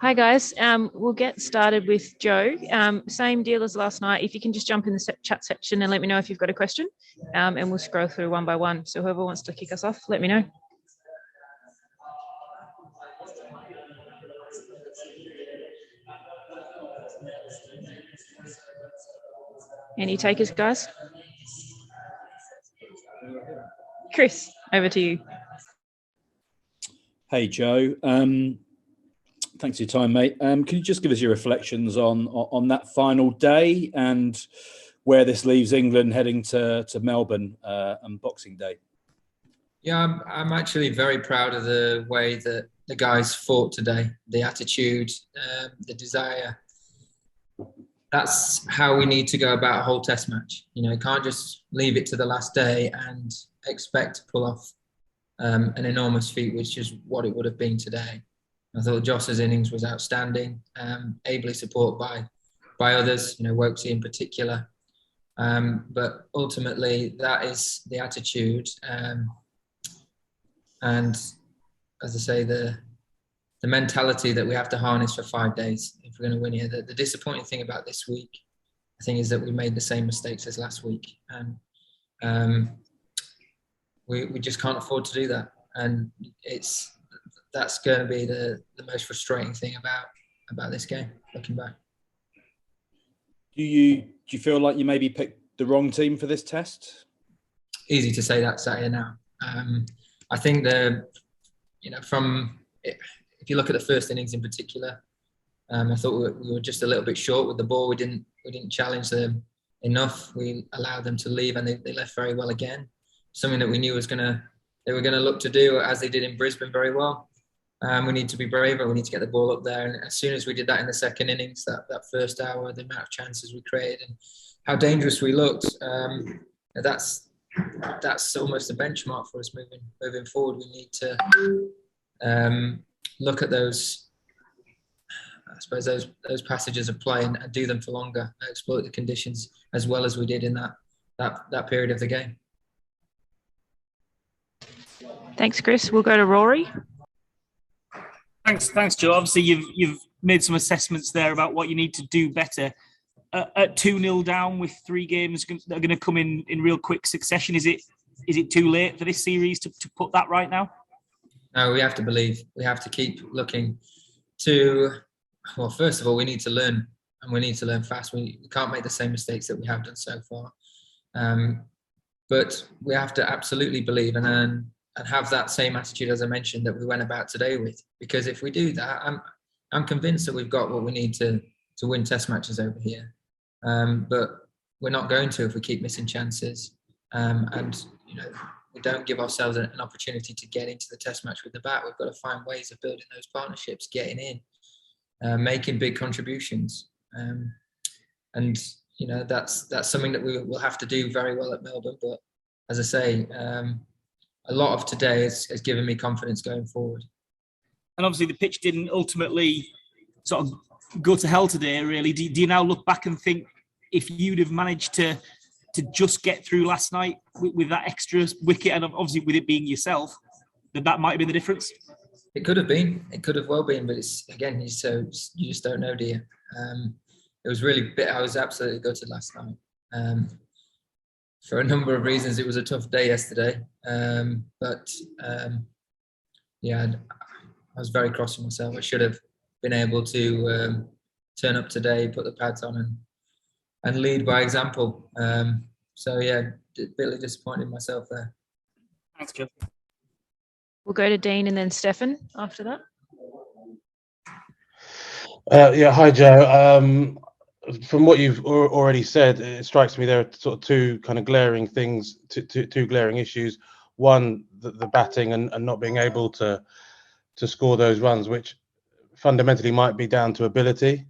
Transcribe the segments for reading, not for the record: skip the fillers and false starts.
Hi guys, we'll get started with Joe. Same deal as last night. If you can just jump in the chat section and let me know if you've got a question, and we'll scroll through one by one. So whoever wants to kick us off, let me know. Any takers, guys? Chris, over to you. Hey Joe, thanks for your time, mate. Can you just give us your reflections on that final day and where this leaves England heading to Melbourne and Boxing Day? Yeah, I'm actually very proud of the way that the guys fought today, the attitude, the desire. That's how we need to go about a whole test match. You can't just leave it to the last day and expect to pull off an enormous feat, which is what it would have been today. I thought Joss's innings was outstanding, ably supported by others, Wokesy in particular. But ultimately, that is the attitude. And as I say, the mentality that we have to harness for 5 days if we're going to win here. The disappointing thing about this week, I think, is that we made the same mistakes as last week. And we just can't afford to do that. And that's going to be the most frustrating thing about this game, looking back. Do you feel like you maybe picked the wrong team for this test? Easy to say that sat here now. I think if you look at the first innings in particular, I thought we were just a little bit short with the ball. We didn't challenge them enough. We allowed them to leave, and they left very well again. Something that we knew they were gonna look to do, as they did in Brisbane very well. We need to be braver. We need to get the ball up there. And as soon as we did that in the second innings, that first hour, the amount of chances we created and how dangerous we looked, that's almost a benchmark for us moving forward. We need to look at those, I suppose, those passages of play and do them for longer, exploit the conditions as well as we did in that period of the game. Thanks, Chris. We'll go to Rory. Thanks, Joe. Obviously, you've made some assessments there about what you need to do better. At 2-0 down with 3 games that are going to come in real quick succession, is it too late for this series to put that right now? No, we have to believe. We have to keep looking to. Well, first of all, we need to learn, and we need to learn fast. We can't make the same mistakes that we have done so far. But we have to absolutely believe and have that same attitude, as I mentioned, that we went about today with. Because if we do that, I'm convinced that we've got what we need to win test matches over here. But we're not going to if we keep missing chances. And we don't give ourselves an opportunity to get into the test match with the bat. We've got to find ways of building those partnerships, getting in, making big contributions. And that's something that we will have to do very well at Melbourne. But as I say, a lot of today has given me confidence going forward. And obviously the pitch didn't ultimately sort of go to hell today, really. Do you now look back and think if you'd have managed to just get through last night with that extra wicket, and obviously with it being yourself, that might have been the difference? It could have been. It could have well been, but it's, again, you just don't know, do you? It was really I was absolutely gutted last night. For a number of reasons, it was a tough day yesterday. But I was very cross with myself. I should have been able to turn up today, put the pads on, and lead by example. So yeah, bitterly disappointed in myself there. Thanks, Joe. We'll go to Dean and then Stefan after that. Hi, Joe. From what you've already said, it strikes me there are sort of two kind of glaring things, two glaring issues. One, the batting and not being able to score those runs, which fundamentally might be down to ability.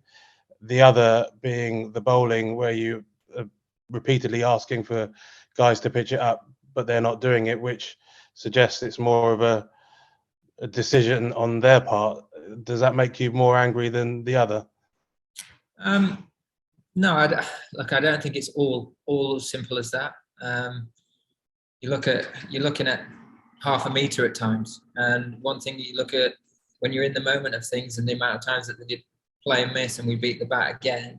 The other being the bowling, where you are repeatedly asking for guys to pitch it up, but they're not doing it, which suggests it's more of a decision on their part. Does that make you more angry than the other? No, I don't think it's all as simple as that. You're looking at half a metre at times, and one thing you look at when you're in the moment of things and the amount of times that they did play and miss and we beat the bat again,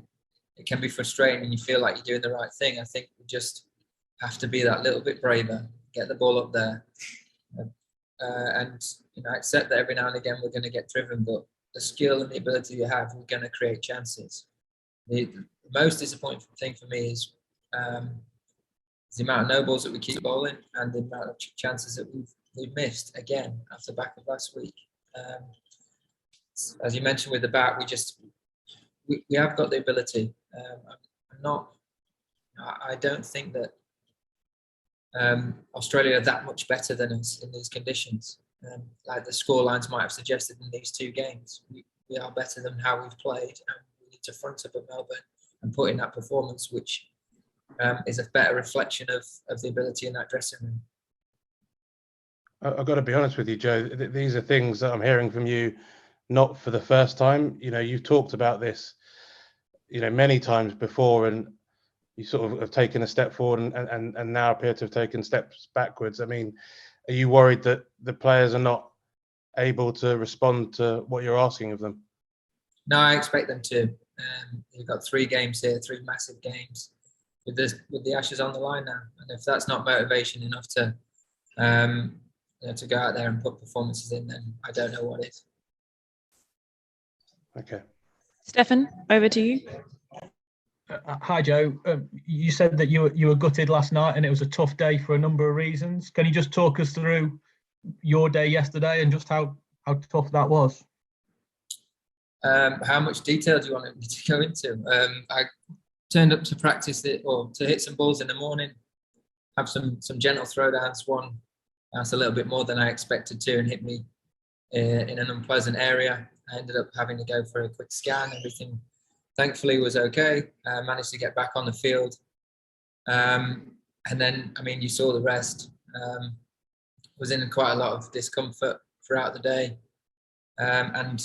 it can be frustrating and you feel like you're doing the right thing. I think we just have to be that little bit braver, get the ball up there, and accept that every now and again we're going to get driven, but the skill and the ability you have, we're going to create chances. The most disappointing thing for me is the amount of no balls that we keep bowling and the amount of chances that we've missed again after the back of last week. As you mentioned with the bat, we have got the ability. I don't think that Australia are that much better than us in these conditions. Like the score lines might have suggested in these two games, we are better than how we've played, and we need to front up at Melbourne and put in that performance, which is a better reflection of the ability in that dressing room. I've got to be honest with you, Joe. These are things that I'm hearing from you, not for the first time. You've talked about this, many times before, and you sort of have taken a step forward and now appear to have taken steps backwards. I mean, are you worried that the players are not able to respond to what you're asking of them? No, I expect them to. You've got 3 games here, 3 massive games with the Ashes on the line now, and if that's not motivation enough to to go out there and put performances in, then I don't know what is. Okay. Stefan, over to you. Hi, Joe. You said that you were gutted last night and it was a tough day for a number of reasons. Can you just talk us through your day yesterday and just how tough that was? How much detail do you want me to go into? I turned up to practice to hit some balls in the morning, have some gentle throwdowns. One that's a little bit more than I expected to and hit me in an unpleasant area. I ended up having to go for a quick scan. Everything thankfully was okay. Managed to get back on the field. And then, you saw the rest. Was in quite a lot of discomfort throughout the day. And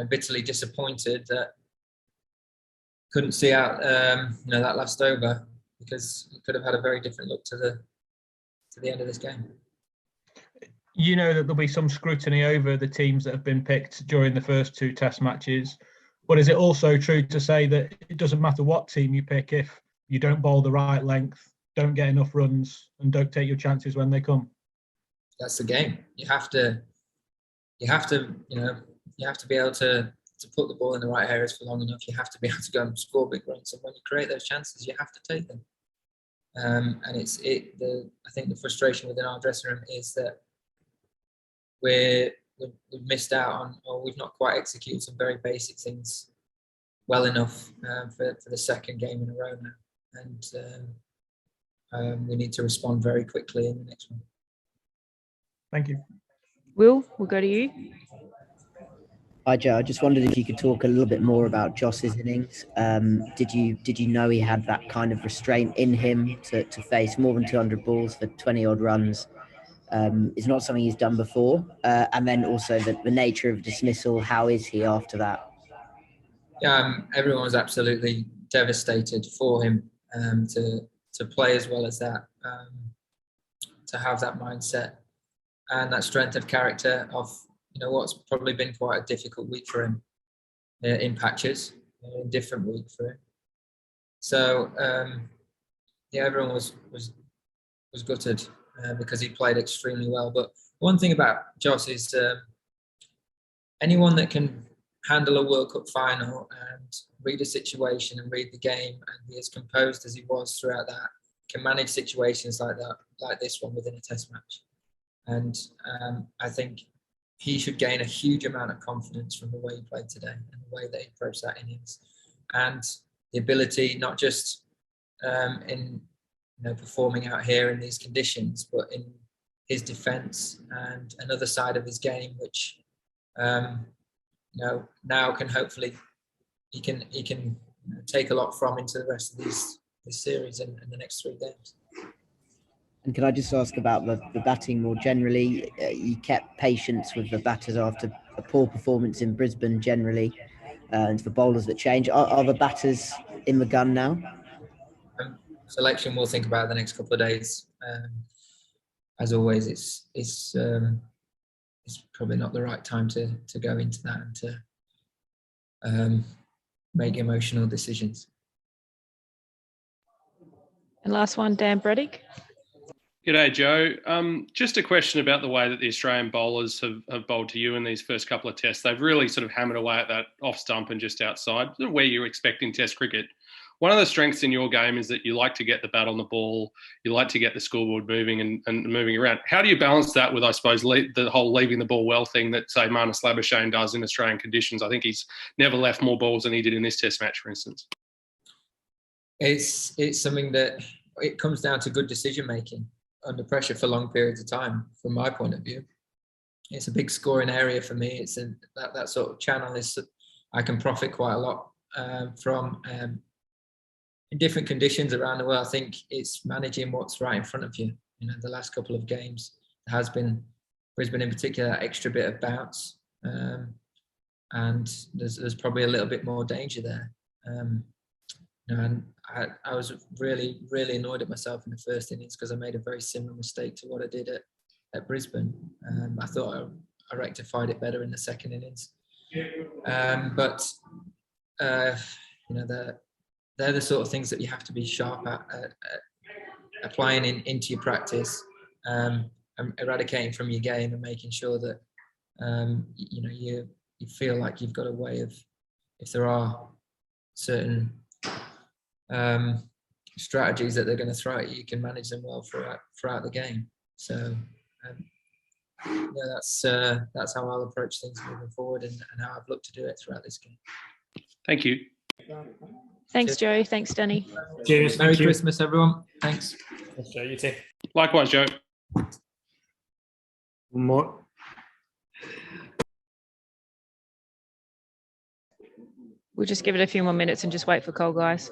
bitterly disappointed that couldn't see out that last over, because it could have had a very different look to the end of this game. You know that there'll be some scrutiny over the teams that have been picked during the first 2 test matches, but is it also true to say that it doesn't matter what team you pick if you don't bowl the right length, don't get enough runs, and don't take your chances when they come? That's the game. You have to be able to put the ball in the right areas for long enough. You have to be able to go and score big runs, and when you create those chances, you have to take them. And I think the frustration within our dressing room is that we've missed out on, or we've not quite executed some very basic things well enough for the second game in a row now, and we need to respond very quickly in the next one. Thank you. Will, we'll go to you. Hi, Joe. I just wondered if you could talk a little bit more about Joss's innings. Did you know he had that kind of restraint in him to face more than 200 balls for 20 odd runs? It's not something he's done before. And then also the nature of dismissal, how is he after that? Yeah, everyone was absolutely devastated for him to play as well as that, to have that mindset and that strength of character of what's probably been quite a difficult week for him in patches, a different week for him. So everyone was gutted because he played extremely well. But one thing about Joss is anyone that can handle a World Cup final and read a situation and read the game and be as composed as he was throughout that, can manage situations like that, like this one within a test match. And I think he should gain a huge amount of confidence from the way he played today and the way that he approached that innings, and the ability not just in performing out here in these conditions, but in his defence and another side of his game, which now can hopefully he can take a lot from into the rest of this series and the next 3 games. And can I just ask about the batting more generally? You kept patience with the batters after a poor performance in Brisbane generally, and for bowlers that change. Are the batters in the gun now? Selection we'll think about the next couple of days. As always, it's it's probably not the right time to go into that and to make emotional decisions. And last one, Dan Bredick. G'day, Joe. Just a question about the way that the Australian bowlers have bowled to you in these first couple of tests. They've really sort of hammered away at that off stump and just outside, where you're expecting test cricket. One of the strengths in your game is that you like to get the bat on the ball, you like to get the scoreboard moving and moving around. How do you balance that with, I suppose, the whole leaving the ball well thing that, say, Marnus Labuschagne does in Australian conditions? I think he's never left more balls than he did in this test match, for instance. It's something that it comes down to good decision making under pressure for long periods of time. From my point of view, it's a big scoring area for me. It's that sort of channel is I can profit quite a lot from. In different conditions around the world, I think it's managing what's right in front of you. You know, the last couple of games there has been, Brisbane in particular, that extra bit of bounce, and there's probably a little bit more danger there. You know, and I was really annoyed at myself in the first innings because I made a very similar mistake to what I did at Brisbane. I thought I rectified it better in the second innings, but you know, they're the sort of things that you have to be sharp at applying into your practice, eradicating from your game, and making sure that you know, you feel like you've got a way of, if there are certain strategies that they're going to throw at you, you can manage them well throughout the game. So yeah, that's how I'll approach things moving forward, and how I've looked to do it throughout this game. Thank you. Thanks, Joe. Thanks, Danny. Cheers. Merry Christmas, everyone. Thanks. Thanks, Joe. You too. Likewise, Joe. One more. We'll just give it a few more minutes and just wait for Cole, guys.